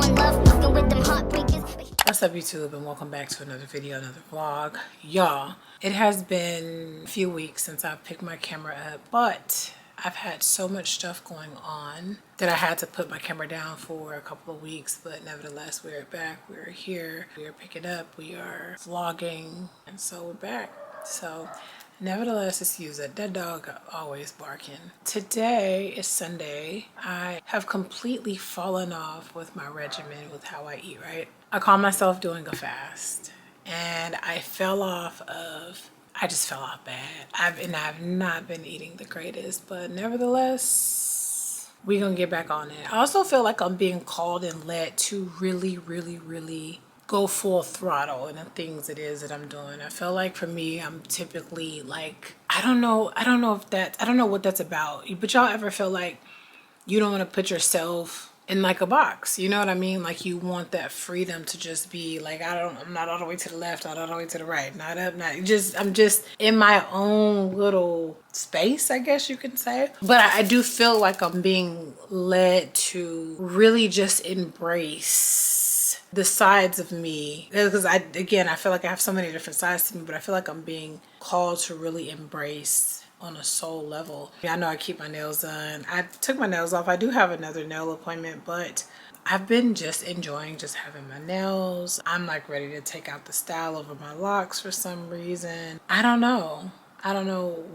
in love, fucking with them heartbreakers. What's up, YouTube, and welcome back to another video, another vlog. Y'all, it has been a few weeks since I've picked my camera up, but I've had so much stuff going on that I had to put my camera down for a couple of weeks. But nevertheless, we're back, we're here, we are picking up, we are vlogging, and so we're back. So nevertheless, excuse it, that dog always barking. Today is Sunday. I have completely fallen off with my regimen with how I eat, right? I call myself doing a fast, and I just fell off bad. I've not been eating the greatest, but nevertheless, we're gonna get back on it. I also feel like I'm being called and led to really go full throttle in the things it is that I'm doing. I feel like for me, I'm typically like, I don't know what that's about. But y'all ever feel like you don't want to put yourself in like a box? You know what I mean? Like you want that freedom to just be like, I'm not all the way to the left, not all the way to the right, not up, I'm just in my own little space, I guess you can say. But I do feel like I'm being led to really just embrace the sides of me, because I feel like I have so many different sides to me, but I feel like I'm being called to really embrace on a soul level. I know I keep my nails done. I took my nails off. I do have another nail appointment, but I've been just enjoying just having my nails. I'm like ready to take out the style over my locks for some reason. I don't know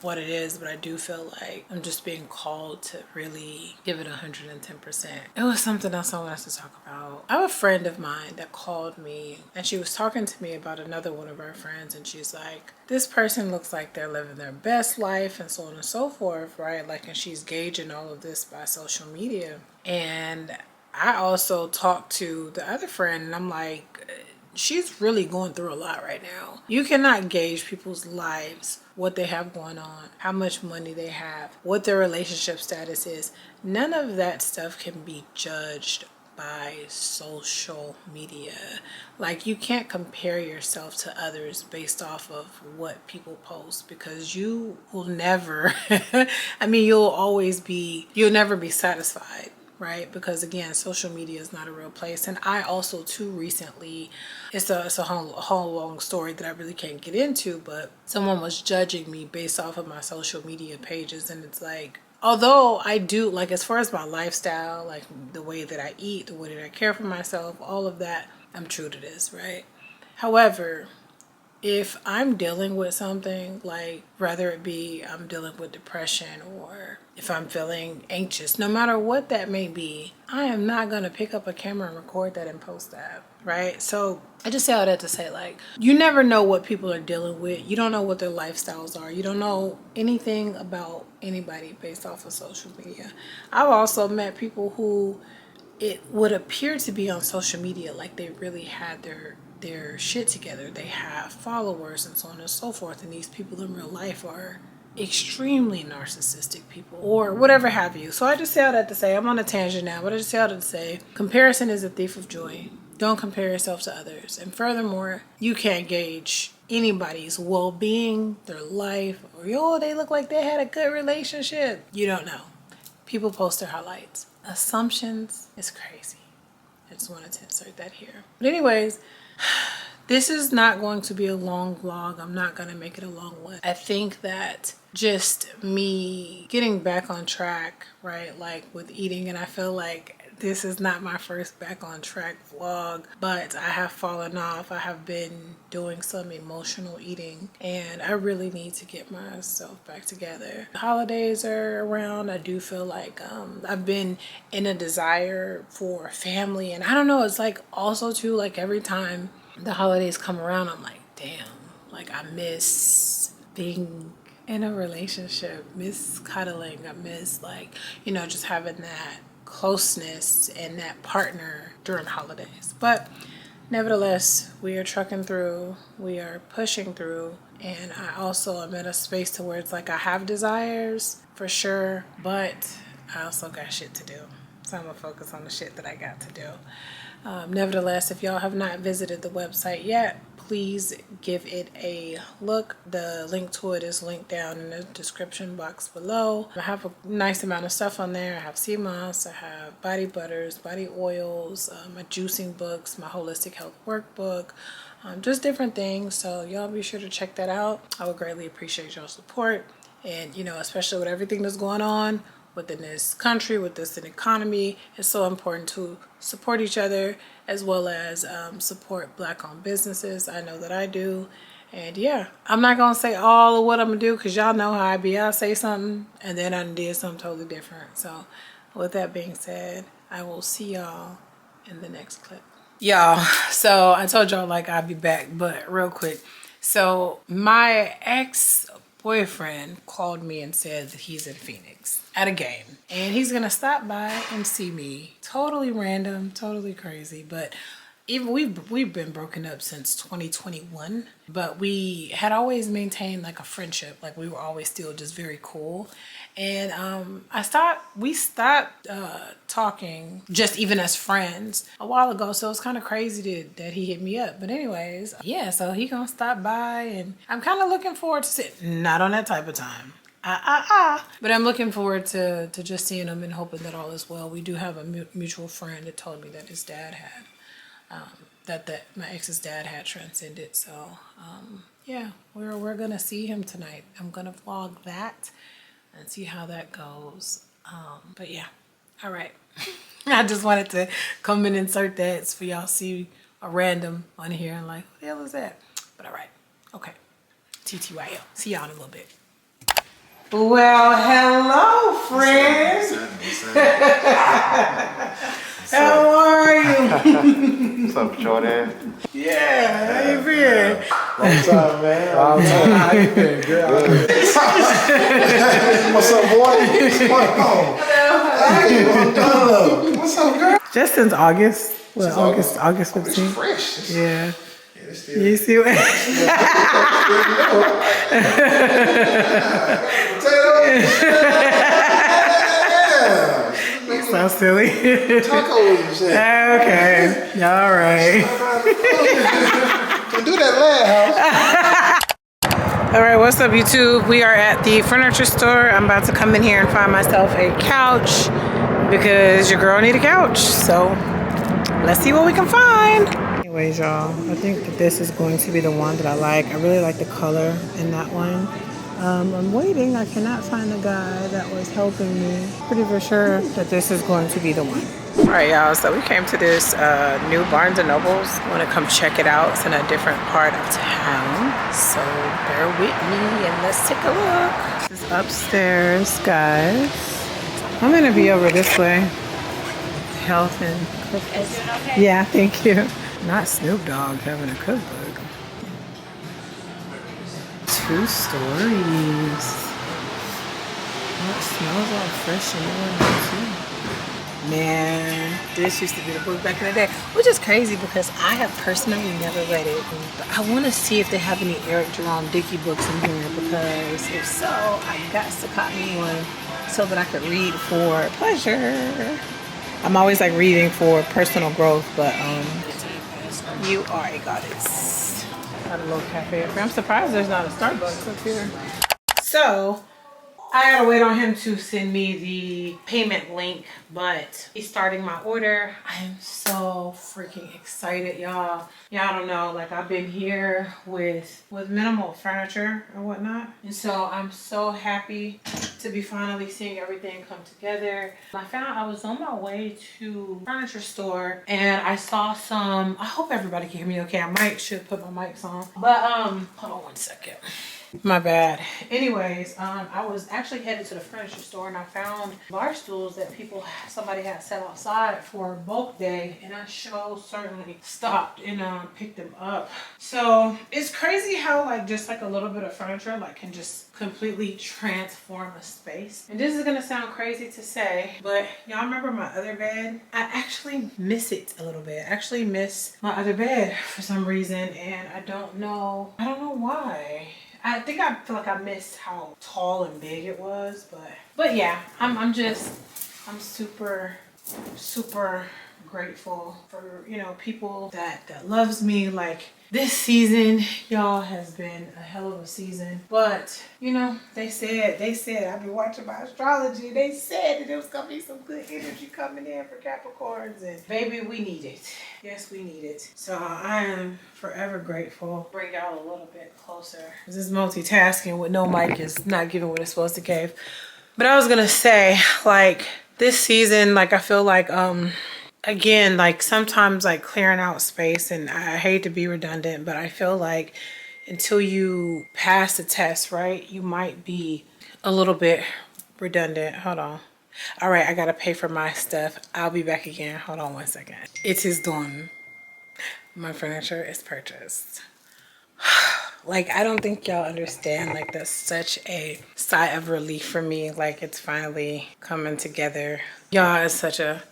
what it is, but I do feel like I'm just being called to really give it 110%. It was something else I wanted to talk about. I have a friend of mine that called me, and she was talking to me about another one of our friends, and she's like, this person looks like they're living their best life and so on and so forth, right? Like, and she's gauging all of this by social media. And I also talked to the other friend, and I'm like, she's really going through a lot right now. You cannot gauge people's lives, what they have going on, how much money they have, what their relationship status is. None of that stuff can be judged by social media. Like, you can't compare yourself to others based off of what people post, because you will never you'll never be satisfied, right? Because again, social media is not a real place. And I also too recently, it's a whole long story that I really can't get into, but someone was judging me based off of my social media pages. And it's like, although I do, like, as far as my lifestyle, like the way that I eat, the way that I care for myself, all of that, I'm true to this, right? However, if I'm dealing with something, like whether it be I'm dealing with depression, or if I'm feeling anxious, no matter what that may be, I am not going to pick up a camera and record that and post that, right? So I just say all that to say, like, you never know what people are dealing with. You don't know what their lifestyles are. You don't know anything about anybody based off of social media. I've also met people who it would appear to be on social media like they really had their shit together. They have followers and so on and so forth, and these people in real life are extremely narcissistic people or whatever have you. So I just say all that to say, I'm on a tangent now, but I just say all that to say, comparison is a thief of joy. Don't compare yourself to others. And furthermore, you can't gauge anybody's well-being, their life, or they look like they had a good relationship. You don't know. People post their highlights. Assumptions is crazy. I just wanted to insert that here. But anyways, this is not going to be a long vlog. I'm not going to make it a long one. I think that just me getting back on track, right? Like with eating, and I feel like this is not my first back on track vlog, but I have fallen off. I have been doing some emotional eating, and I really need to get myself back together. The holidays are around. I do feel like I've been in a desire for family, and I don't know, it's like also too, like every time the holidays come around, I'm like, damn, like I miss being in a relationship, miss cuddling, I miss, like, just having that closeness and that partner during holidays. But nevertheless, we are trucking through, we are pushing through, and I also am in a space to where it's like I have desires for sure, but I also got shit to do. So I'm gonna focus on the shit that I got to do. Nevertheless, if y'all have not visited the website yet, please give it a look. The link to it is linked down in the description box below. I have a nice amount of stuff on there. I have sea moss, I have body butters, body oils, my juicing books, my holistic health workbook, just different things. So y'all be sure to check that out. I would greatly appreciate y'all's support. And, you know, especially with everything that's going on within this country, with this economy, it's so important to support each other as well as support Black-owned businesses. I know that I do. And yeah, I'm not gonna say all of what I'm gonna do because y'all know how I be. I'll say something and then I did something totally different. So with that being said, I will see y'all in the next clip. Y'all, so I told y'all like I'll be back, but real quick. So my ex-boyfriend called me and said that he's in Phoenix at a game and he's gonna stop by and see me. Totally random, totally crazy, but even we've been broken up since 2021, but we had always maintained like a friendship. Like we were always still just very cool. And we stopped talking just even as friends a while ago. So it's kind of crazy that he hit me up. But anyways, yeah, so he gonna stop by and I'm kind of looking forward to not on that type of time. But I'm looking forward to just seeing him and hoping that all is well. We do have a mutual friend that told me that his dad had, that my ex's dad had transcended. So yeah, we're gonna see him tonight. I'm gonna vlog that and see how that goes. But yeah, all right. I just wanted to come and insert that for y'all see a random on here and like, what the hell is that? But all right, okay. TTYL. See y'all in a little bit. Well, hello, friends. How are you? What's up, Jordan? Yeah, how you been? Long time, man. Long time. How you been? Good. What's up, boy? What's up, girl? Just since August. Well, August 15th. Fresh. Yeah. It's You see what? So silly. Tacos and shit. Okay. All right. Don't do that loud, house. All right, what's up, YouTube? We are at the furniture store. I'm about to come in here and find myself a couch because your girl need a couch. So let's see what we can find. Anyways, y'all, I think that this is going to be the one that I like. I really like the color in that one. I'm waiting. I cannot find the guy that was helping me. Pretty for sure that this is going to be the one. All right, y'all. So we came to this new Barnes & Nobles. I want to come check it out. It's in a different part of town. So bear with me and let's take a look. This is upstairs, guys. I'm going to be over this way. Health and cookbook. Is it okay? Yeah, thank you. Not Snoop Dogg having a cookbook. 2 stories. Oh, it smells all fresh and new too. Man, this used to be the book back in the day, which is crazy because I have personally never read it. But I want to see if they have any Eric Jerome Dickey books in here because if so, I got to copy me one so that I could read for pleasure. I'm always like reading for personal growth, but you are a goddess. Got a little cafe up here. I'm surprised there's not a Starbucks up here. So I gotta wait on him to send me the payment link, but he's starting my order. I am so freaking excited, y'all. Y'all don't know, like I've been here with minimal furniture and whatnot. And so I'm so happy to be finally seeing everything come together. I was on my way to furniture store and I saw some, I hope everybody can hear me okay. I should put my mics on. But hold on one second. My bad. Anyways, I was actually headed to the furniture store and I found bar stools that somebody had set outside for bulk day, and I certainly stopped and picked them up. So it's crazy how just a little bit of furniture can just completely transform a space. And this is gonna sound crazy to say, but y'all remember my other bed? I actually miss it a little bit. I actually miss my other bed for some reason, and I don't know why. I think I feel like I missed how tall and big it was, but yeah, I'm super grateful for, you know, people that loves me. Like this season, y'all, has been a hell of a season. But, you know, they said, I've been watching my astrology. They said that there was gonna be some good energy coming in for Capricorns, and baby, we need it. Yes, we need it. So I am forever grateful. Bring y'all a little bit closer. This multitasking with no mic is not giving what it's supposed to give. But I was gonna say, like, this season, like, I feel like, again, like, sometimes, like, clearing out space, and I hate to be redundant, but I feel like until you pass the test, right, you might be a little bit redundant. Hold on. All right, I gotta pay for my stuff. I'll be back again. Hold on one second. It is done. My furniture is purchased. Like, I don't think y'all understand, like, that's such a sigh of relief for me. Like, it's finally coming together. Y'all, it's such a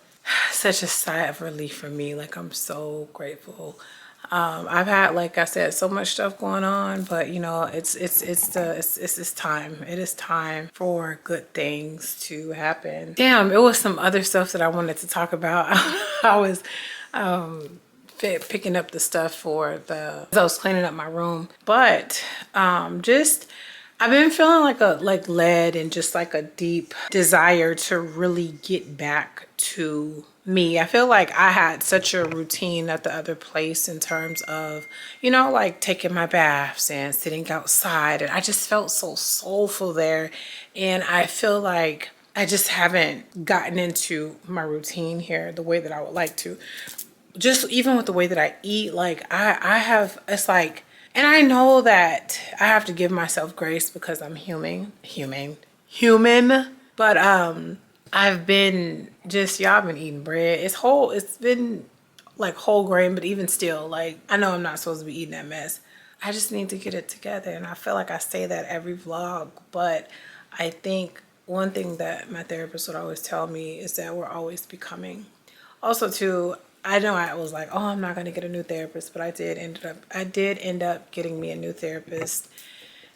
sigh of relief for me. Like, I'm so grateful. I've had, like I said, so much stuff going on, but you know, it's time. It is time for good things to happen. Damn, it was some other stuff that I wanted to talk about. I was picking up the stuff for I was cleaning up my room, but I've been feeling like led and just like a deep desire to really get back to me. I feel like I had such a routine at the other place in terms of, you know, like taking my baths and sitting outside, and I just felt so soulful there. And I feel like I just haven't gotten into my routine here the way that I would like to. Just even with the way that I eat, like I have, it's like, and I know that I have to give myself grace because I'm human, but I've been just, y'all, been eating bread. It's been like whole grain, but even still, like, I know I'm not supposed to be eating that mess. I just need to get it together. And I feel like I say that every vlog, but I think one thing that my therapist would always tell me is that we're always becoming. Also too, I know I was like, oh, I'm not going to get a new therapist, but I did end up getting me a new therapist.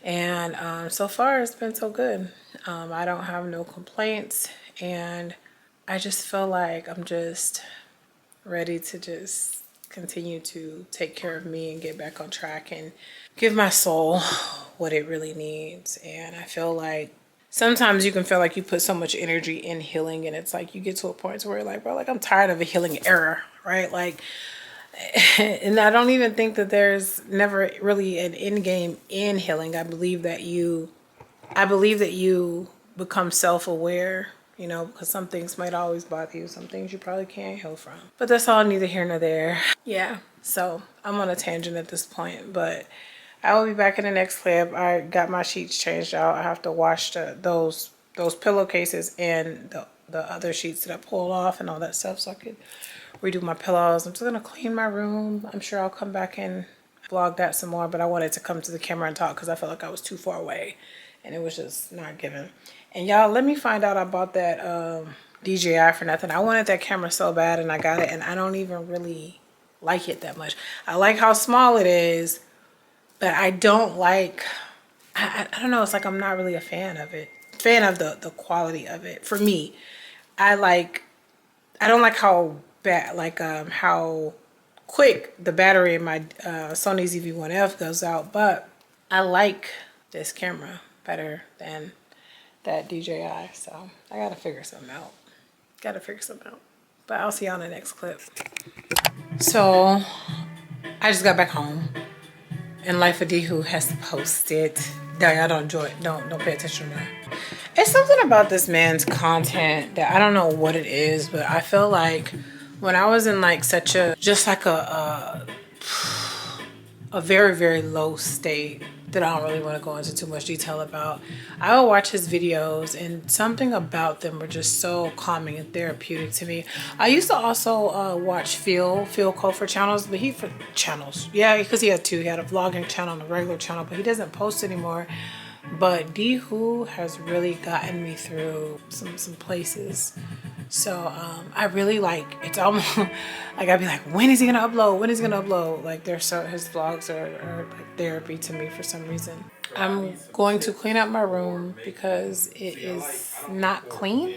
And so far it's been so good. I don't have no complaints, and I just feel like I'm just ready to just continue to take care of me and get back on track and give my soul what it really needs. And I feel like sometimes you can feel like you put so much energy in healing, and it's like you get to a point where you're like, bro, like, I'm tired of a healing error, right? Like, and I don't even think that there's never really an end game in healing. I believe that you become self-aware, you know, because some things might always bother you. Some things you probably can't heal from. But that's all neither here nor there. Yeah, so I'm on a tangent at this point, but I will be back in the next clip. I got my sheets changed out. I have to wash those pillowcases and the other sheets that I pulled off and all that stuff, so I could redo my pillows. I'm just gonna clean my room. I'm sure I'll come back and vlog that some more, but I wanted to come to the camera and talk because I felt like I was too far away and it was just not given. And y'all, let me find out I bought that DJI for nothing. I wanted that camera so bad and I got it, and I don't even really like it that much. I like how small it is, but I don't like, I don't know, it's like I'm not really a fan of it. Fan of the quality of it. For me, I don't like how bad, like how quick the battery in my Sony ZV-1F goes out, but I like this camera better than that DJI, so I gotta figure something out. But I'll see y'all in the next clip. So I just got back home, and Life of Dihu has posted. Y'all don't enjoy it. Don't pay attention to that. It's something about this man's content that I don't know what it is, but I feel like when I was in like such a very, very low state that I don't really want to go into too much detail about, I would watch his videos, and something about them were just so calming and therapeutic to me. I used to also watch Phil Kofer channels, but yeah, because he had two. He had a vlogging channel and a regular channel, but he doesn't post anymore. But Dihu has really gotten me through some places. So I really like, it's almost like I'd be like, when is he gonna upload? Like his vlogs are like therapy to me for some reason. I'm going to clean up my room because it is not clean.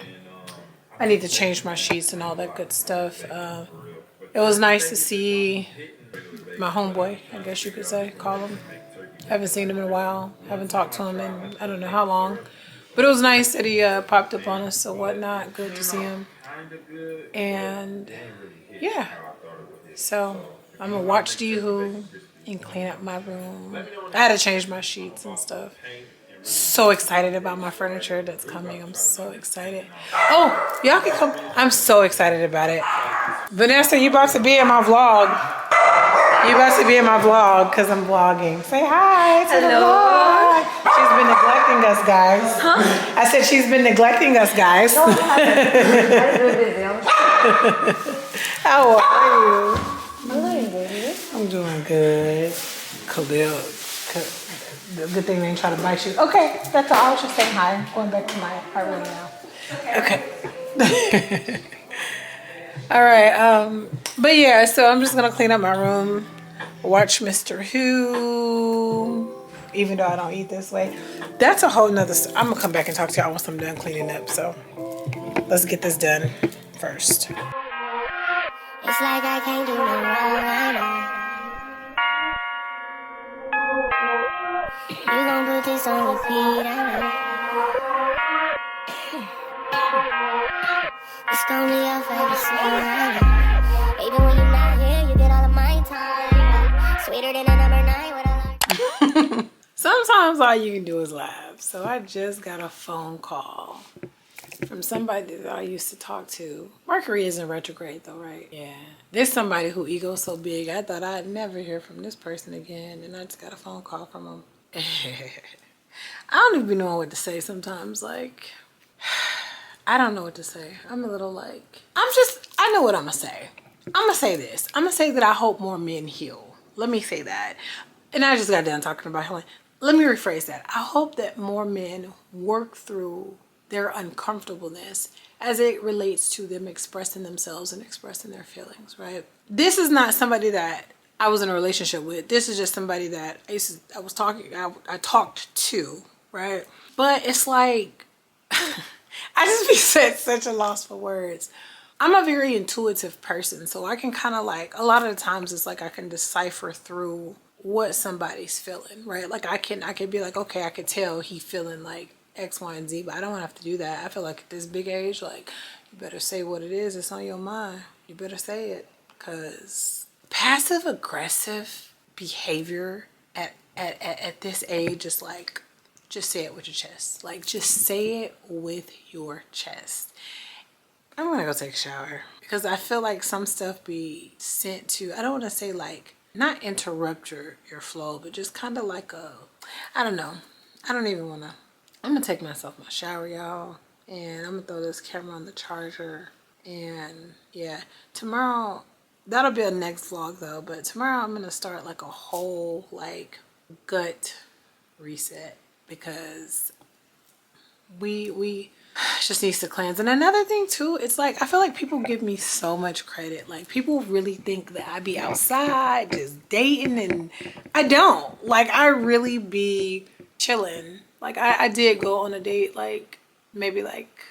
I need to change my sheets and all that good stuff. It was nice to see my homeboy, I guess you could say, call him. Haven't seen him in a while. Haven't talked to him in I don't know how long. But it was nice that he popped up on us or whatnot. Good to see him. And yeah. So I'm going to watch D-Who and clean up my room. I had to change my sheets and stuff. So excited about my furniture that's coming. I'm so excited. Oh, y'all can come. I'm so excited about it. Vanessa, you about to be in my vlog. You about to be in my vlog because I'm vlogging. Say hi to the vlog. She's been neglecting us, guys. Huh? I said she's been neglecting us, guys. No, how are you? I'm doing good. Khalil. Good thing they didn't try to bite you. Okay, that's all. I was just saying hi. I'm going back to my room now. Okay. All right. But yeah, so I'm just gonna clean up my room, watch Mr. Who. Even though I don't eat this way, that's a whole nother. I'm gonna come back and talk to y'all once I'm done cleaning up. So let's get this done first. It's like I can't do no wrong, I know. You gon' put this on repeat, I know. It's gonna be your favorite song, I know. Even when you're not here, you get all of my time. Sweeter than a number 9 with a like. Sometimes all you can do is laugh. So I just got a phone call from somebody that I used to talk to. Mercury isn't retrograde though, right? Yeah. There's somebody who ego's so big, I thought I'd never hear from this person again. And I just got a phone call from him. I don't even know what to say sometimes. Like, I don't know what to say. I'm a little like, I know what I'm gonna say. I'm gonna say this. I'm gonna say that I hope more men heal. Let me say that. And I just got done talking about healing. Let me rephrase that. I hope that more men work through their uncomfortableness as it relates to them expressing themselves and expressing their feelings, right? This is not somebody that I was in a relationship with. This is just somebody that I talked to, right? But it's like, I just be at such a loss for words. I'm a very intuitive person, so I can kind of like, a lot of the times it's like I can decipher through what somebody's feeling, right? Like I can be like, okay, I could tell he feeling like X, Y, and Z, but I don't have to do that. I feel like at this big age, like, you better say what it is. It's on your mind. You better say it, because passive aggressive behavior at this age is like, just say it with your chest. Like, just say it with your chest. I'm gonna go take a shower because I feel like some stuff be sent to, I don't want to say like, not interrupt your flow, but just kind of like I don't know. I don't even want to. I'm gonna take myself my shower, y'all, and I'm gonna throw this camera on the charger. And yeah, tomorrow, that'll be a next vlog though, but tomorrow I'm gonna start like a whole like gut reset, because we just needs to cleanse. And another thing too, it's like, I feel like people give me so much credit. Like, people really think that I be outside just dating, and I don't. Like, I really be chilling. Like, I did go on a date like maybe like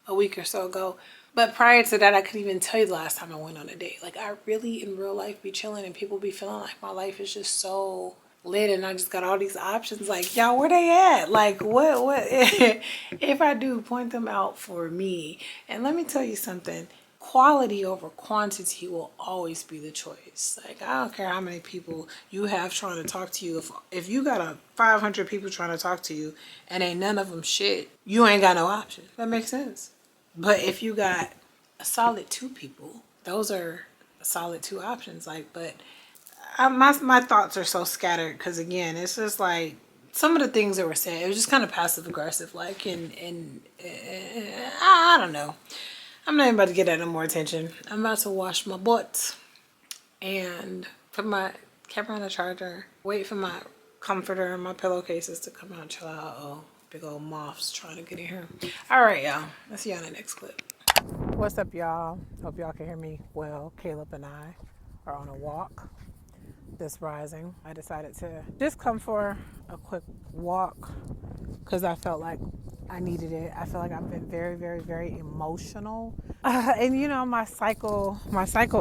a week or so ago, but prior to that I couldn't even tell you the last time I went on a date. Like, I really in real life be chilling, and people be feeling like my life is just so lit and I just got all these options. Like, y'all, where they at? Like, what if I do, point them out for me. And let me tell you something, quality over quantity will always be the choice. Like, I don't care how many people you have trying to talk to you. If you got 500 people trying to talk to you and ain't none of them shit, you ain't got no option. That makes sense. But if you got a solid 2 people, those are a solid 2 options. Like, but my thoughts are so scattered, because again, it's just like some of the things that were said, it was just kind of passive aggressive, like, and I don't know. I'm not even about to get that no more attention. I'm about to wash my butt and put my camera on the charger, wait for my comforter and my pillowcases to come out and chill out. Oh, big old moths trying to get in here. All right, y'all. I'll see y'all in the next clip. What's up, y'all? Hope y'all can hear me well. Caleb and I are on a walk this rising. I decided to just come for a quick walk because I felt like I needed it. I feel like I've been very, very, very emotional. And you know, my cycle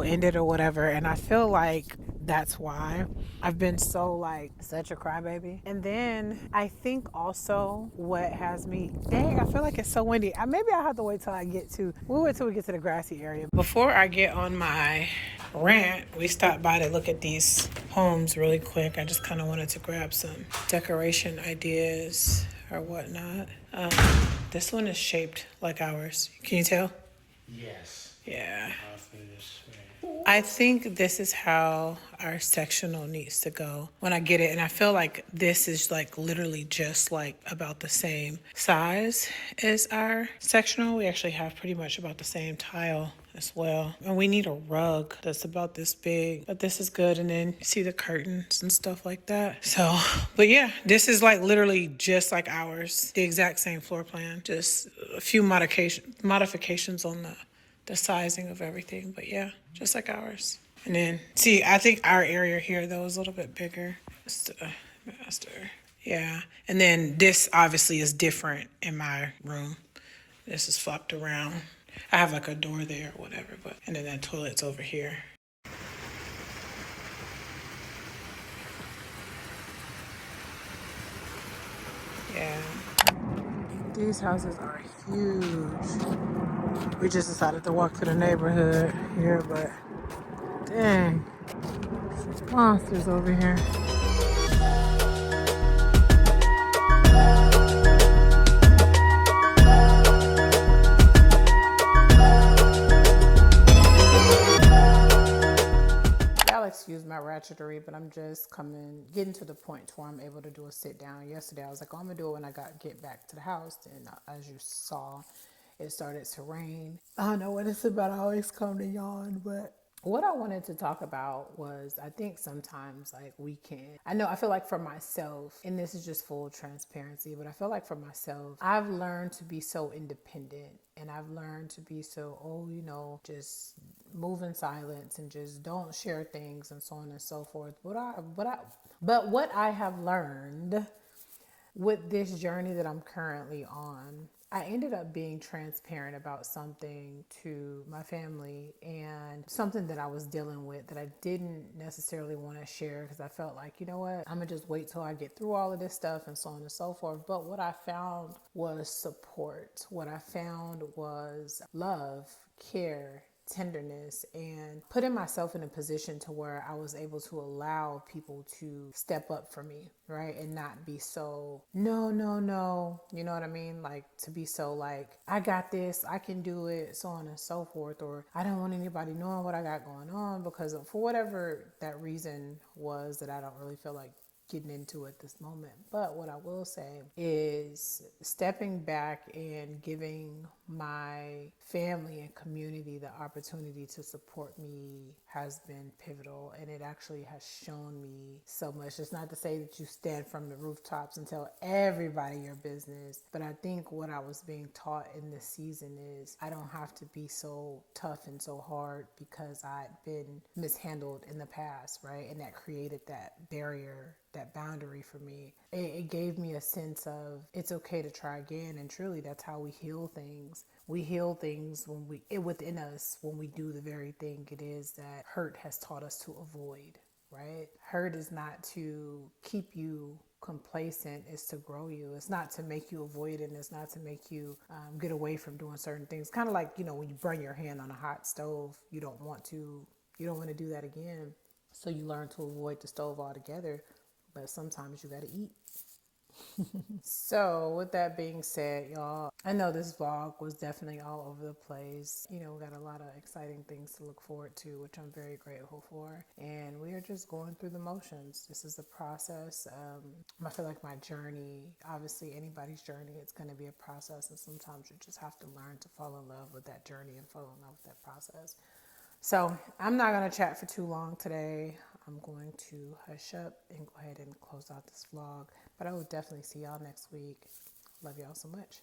ended or whatever. And I feel like that's why I've been so like such a crybaby. And then I think also what has me, dang, I feel like it's so windy. Maybe I'll have to wait till we'll wait till we get to the grassy area. Before I get on my rant, we stopped by to look at these homes really quick. I just kind of wanted to grab some decoration ideas or whatnot. This one is shaped like ours. Can you tell? Yes. Yeah. I'll finish. I think this is how our sectional needs to go when I get it. And I feel like this is like literally just like about the same size as our sectional. We actually have pretty much about the same tile as well. And we need a rug that's about this big, but this is good. And then you see the curtains and stuff like that. So, but yeah, this is like literally just like ours, the exact same floor plan, just a few modifications on the sizing of everything. But yeah, just like ours. And then, see, I think our area here, though, is a little bit bigger. It's the master. Yeah. And then this obviously is different in my room. This is flopped around. I have like a door there or whatever, but, and then that toilet's over here. Yeah. These houses are huge. We just decided to walk to the neighborhood here, but dang, some monsters over here. Y'all excuse my ratchetry, but I'm just getting to the point where I'm able to do a sit down. Yesterday, I was like, oh, I'm gonna do it when I get back to the house. And as you saw, it started to rain. I don't know what it's about. I always come to yawn, but what I wanted to talk about was, I think sometimes like I feel like for myself, and this is just full transparency, but I feel like for myself, I've learned to be so independent, and I've learned to be so, just move in silence and just don't share things and so on and so forth. But what I have learned with this journey that I'm currently on, I ended up being transparent about something to my family and something that I was dealing with that I didn't necessarily want to share because I felt like, you know what, I'm gonna just wait till I get through all of this stuff and so on and so forth. But what I found was support. What I found was love, care, tenderness, and putting myself in a position to where I was able to allow people to step up for me, right? And not be so, no, you know what I mean? Like to be so like, I got this, I can do it, so on and so forth, or I don't want anybody knowing what I got going on because for whatever that reason was that I don't really feel like getting into at this moment. But what I will say is stepping back and giving my family and community the opportunity to support me has been pivotal, and it actually has shown me so much. It's not to say that you stand from the rooftops and tell everybody your business, but I think what I was being taught in this season is I don't have to be so tough and so hard because I'd been mishandled in the past, right? And that created that barrier, that boundary for me. It gave me a sense of it's okay to try again, and truly that's how we heal things. We heal things within us when we do the very thing it is that hurt has taught us to avoid, right? Hurt is not to keep you complacent, it's to grow you. It's not to make you avoid it, and it's not to make you get away from doing certain things. Kind of like, when you burn your hand on a hot stove, you don't want to do that again. So you learn to avoid the stove altogether, but sometimes you gotta eat. So with that being said, y'all, I know this vlog was definitely all over the place. We got a lot of exciting things to look forward to, which I'm very grateful for. And we are just going through the motions. This is the process. I feel like my journey, obviously anybody's journey, it's going to be a process. And sometimes you just have to learn to fall in love with that journey and fall in love with that process. So I'm not going to chat for too long today. I'm going to hush up and go ahead and close out this vlog. But I will definitely see y'all next week. Love y'all so much.